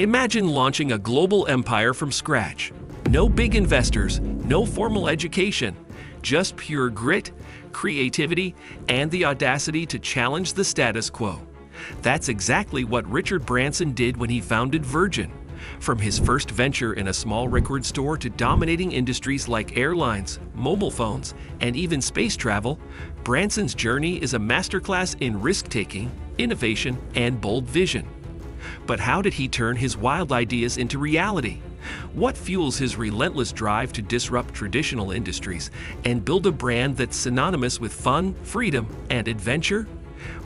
Imagine launching a global empire from scratch. No big investors, no formal education, just pure grit, creativity, and the audacity to challenge the status quo. That's exactly what Richard Branson did when he founded Virgin. From his first venture in a small record store to dominating industries like airlines, mobile phones, and even space travel, Branson's journey is a masterclass in risk-taking, innovation, and bold vision. But how did he turn his wild ideas into reality? What fuels his relentless drive to disrupt traditional industries and build a brand that's synonymous with fun, freedom, and adventure?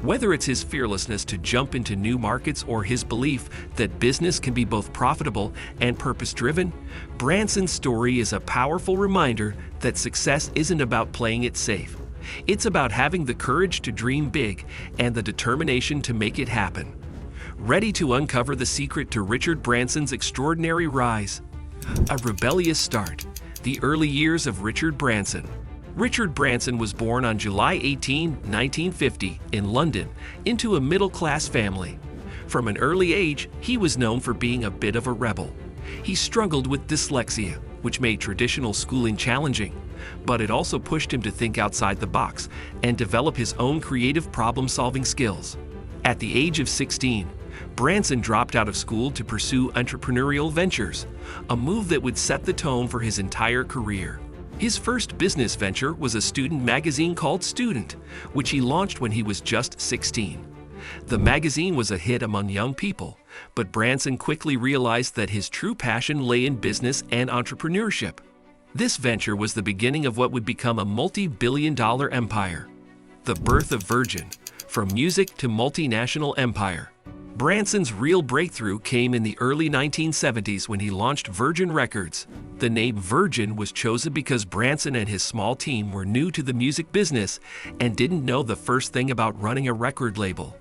Whether it's his fearlessness to jump into new markets or his belief that business can be both profitable and purpose-driven, Branson's story is a powerful reminder that success isn't about playing it safe. It's about having the courage to dream big and the determination to make it happen. Ready to uncover the secret to Richard Branson's extraordinary rise? A rebellious start. The early years of Richard Branson. Richard Branson was born on July 18, 1950, in London, into a middle-class family. From an early age, he was known for being a bit of a rebel. He struggled with dyslexia, which made traditional schooling challenging, but it also pushed him to think outside the box and develop his own creative problem-solving skills. At the age of 16, Branson dropped out of school to pursue entrepreneurial ventures, a move that would set the tone for his entire career. His first business venture was a student magazine called Student, which he launched when he was just 16. The magazine was a hit among young people, but Branson quickly realized that his true passion lay in business and entrepreneurship. This venture was the beginning of what would become a multi-billion-dollar empire. The birth of Virgin, from music to multinational empire. Branson's real breakthrough came in the early 1970s when he launched Virgin Records. The name Virgin was chosen because Branson and his small team were new to the music business and didn't know the first thing about running a record label.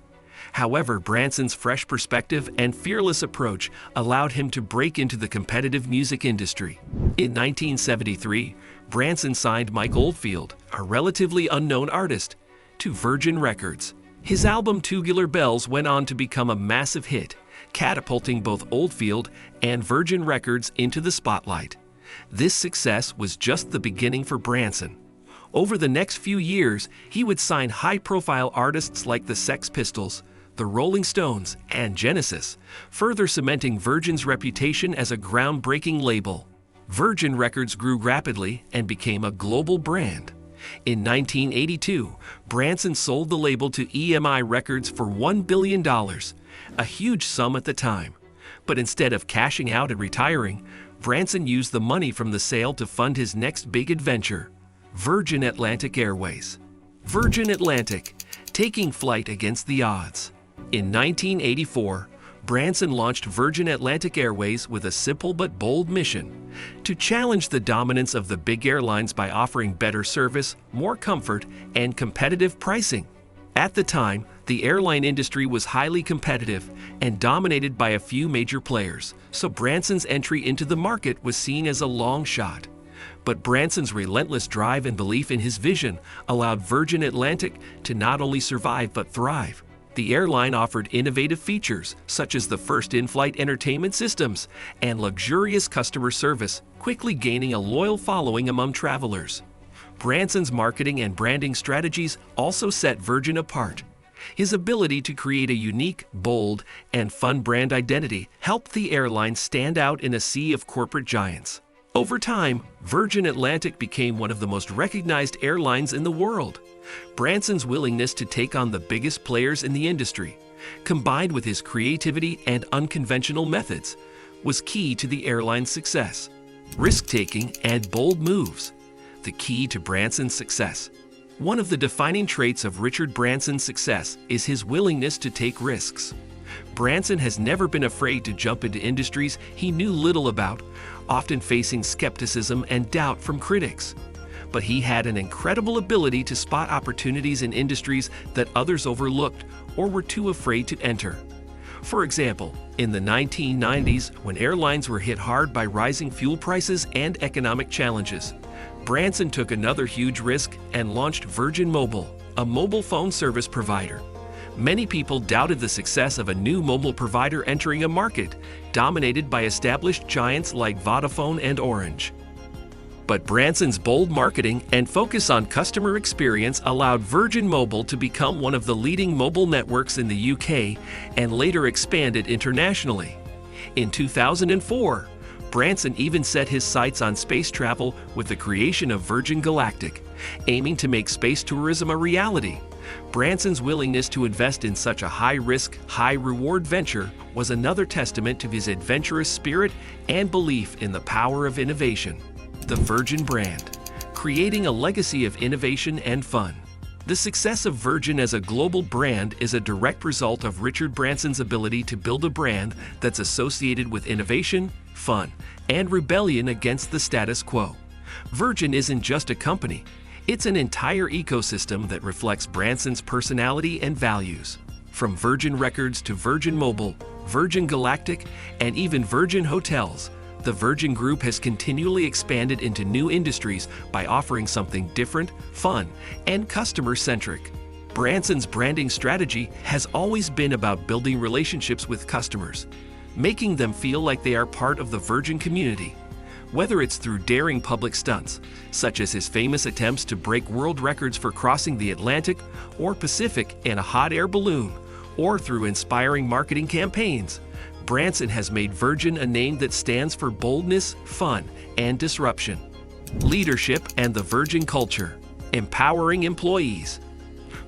However, Branson's fresh perspective and fearless approach allowed him to break into the competitive music industry. In 1973, Branson signed Mike Oldfield, a relatively unknown artist, to Virgin Records. His album Tubular Bells went on to become a massive hit, catapulting both Oldfield and Virgin Records into the spotlight. This success was just the beginning for Branson. Over the next few years, he would sign high-profile artists like the Sex Pistols, the Rolling Stones, and Genesis, further cementing Virgin's reputation as a groundbreaking label. Virgin Records grew rapidly and became a global brand. In 1982, Branson sold the label to EMI Records for $1 billion, a huge sum at the time. But instead of cashing out and retiring, Branson used the money from the sale to fund his next big adventure, Virgin Atlantic Airways. Virgin Atlantic, taking flight against the odds. In 1984, Branson launched Virgin Atlantic Airways with a simple but bold mission: to challenge the dominance of the big airlines by offering better service, more comfort, and competitive pricing. At the time, the airline industry was highly competitive and dominated by a few major players, so Branson's entry into the market was seen as a long shot. But Branson's relentless drive and belief in his vision allowed Virgin Atlantic to not only survive but thrive. The airline offered innovative features, such as the first in-flight entertainment systems and luxurious customer service, quickly gaining a loyal following among travelers. Branson's marketing and branding strategies also set Virgin apart. His ability to create a unique, bold, and fun brand identity helped the airline stand out in a sea of corporate giants. Over time, Virgin Atlantic became one of the most recognized airlines in the world. Branson's willingness to take on the biggest players in the industry, combined with his creativity and unconventional methods, was key to the airline's success. Risk-taking and bold moves, the key to Branson's success. One of the defining traits of Richard Branson's success is his willingness to take risks. Branson has never been afraid to jump into industries he knew little about, often facing skepticism and doubt from critics. But he had an incredible ability to spot opportunities in industries that others overlooked or were too afraid to enter. For example, in the 1990s, when airlines were hit hard by rising fuel prices and economic challenges, Branson took another huge risk and launched Virgin Mobile, a mobile phone service provider. Many people doubted the success of a new mobile provider entering a market dominated by established giants like Vodafone and Orange. But Branson's bold marketing and focus on customer experience allowed Virgin Mobile to become one of the leading mobile networks in the UK and later expanded internationally. In 2004, Branson even set his sights on space travel with the creation of Virgin Galactic, aiming to make space tourism a reality. Branson's willingness to invest in such a high-risk, high-reward venture was another testament to his adventurous spirit and belief in the power of innovation. The Virgin brand, creating a legacy of innovation and fun. The success of Virgin as a global brand is a direct result of Richard Branson's ability to build a brand that's associated with innovation, fun, and rebellion against the status quo. Virgin isn't just a company, it's an entire ecosystem that reflects Branson's personality and values. From Virgin Records to Virgin Mobile, Virgin Galactic, and even Virgin Hotels, the Virgin Group has continually expanded into new industries by offering something different, fun, and customer-centric. Branson's branding strategy has always been about building relationships with customers, making them feel like they are part of the Virgin community. Whether it's through daring public stunts, such as his famous attempts to break world records for crossing the Atlantic or Pacific in a hot air balloon, or through inspiring marketing campaigns, Branson has made Virgin a name that stands for boldness, fun, and disruption. Leadership and the Virgin culture, empowering employees.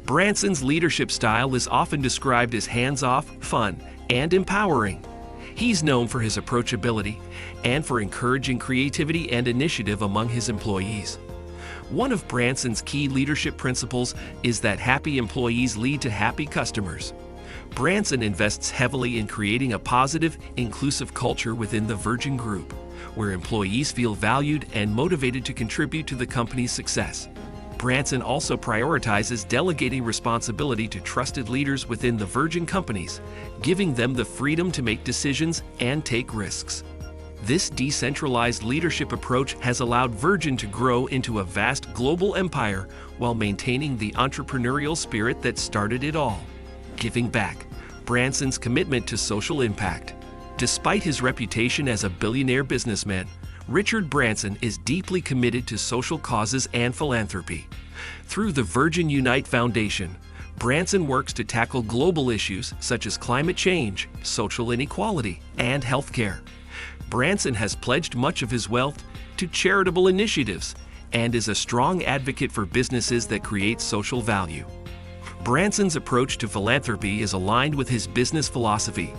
Branson's leadership style is often described as hands-off, fun, and empowering. He's known for his approachability and for encouraging creativity and initiative among his employees. One of Branson's key leadership principles is that happy employees lead to happy customers. Branson invests heavily in creating a positive, inclusive culture within the Virgin Group, where employees feel valued and motivated to contribute to the company's success. Branson also prioritizes delegating responsibility to trusted leaders within the Virgin companies, giving them the freedom to make decisions and take risks. This decentralized leadership approach has allowed Virgin to grow into a vast global empire while maintaining the entrepreneurial spirit that started it all. Giving back, Branson's commitment to social impact. Despite his reputation as a billionaire businessman, Richard Branson is deeply committed to social causes and philanthropy. Through the Virgin Unite Foundation, Branson works to tackle global issues such as climate change, social inequality, and healthcare. Branson has pledged much of his wealth to charitable initiatives and is a strong advocate for businesses that create social value. Branson's approach to philanthropy is aligned with his business philosophy.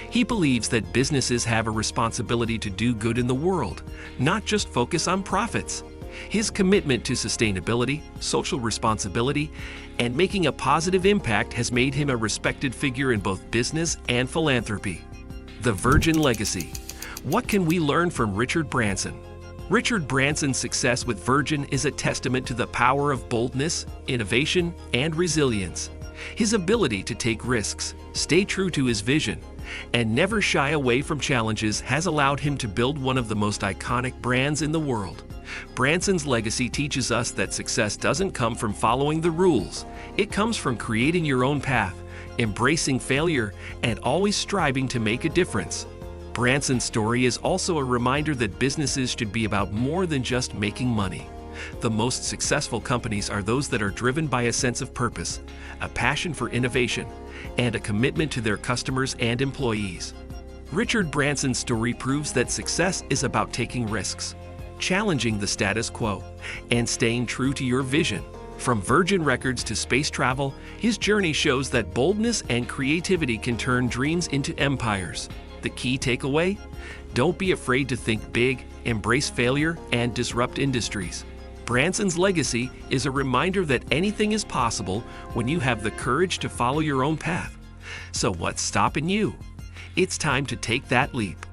He believes that businesses have a responsibility to do good in the world, not just focus on profits. His commitment to sustainability, social responsibility, and making a positive impact has made him a respected figure in both business and philanthropy. The Virgin Legacy. What can we learn from Richard Branson? Richard Branson's success with Virgin is a testament to the power of boldness, innovation, and resilience. His ability to take risks, stay true to his vision, and never shy away from challenges has allowed him to build one of the most iconic brands in the world. Branson's legacy teaches us that success doesn't come from following the rules. It comes from creating your own path, embracing failure, and always striving to make a difference. Branson's story is also a reminder that businesses should be about more than just making money. The most successful companies are those that are driven by a sense of purpose, a passion for innovation, and a commitment to their customers and employees. Richard Branson's story proves that success is about taking risks, challenging the status quo, and staying true to your vision. From Virgin Records to space travel, his journey shows that boldness and creativity can turn dreams into empires. The key takeaway? Don't be afraid to think big, embrace failure, and disrupt industries. Branson's legacy is a reminder that anything is possible when you have the courage to follow your own path. So what's stopping you? It's time to take that leap.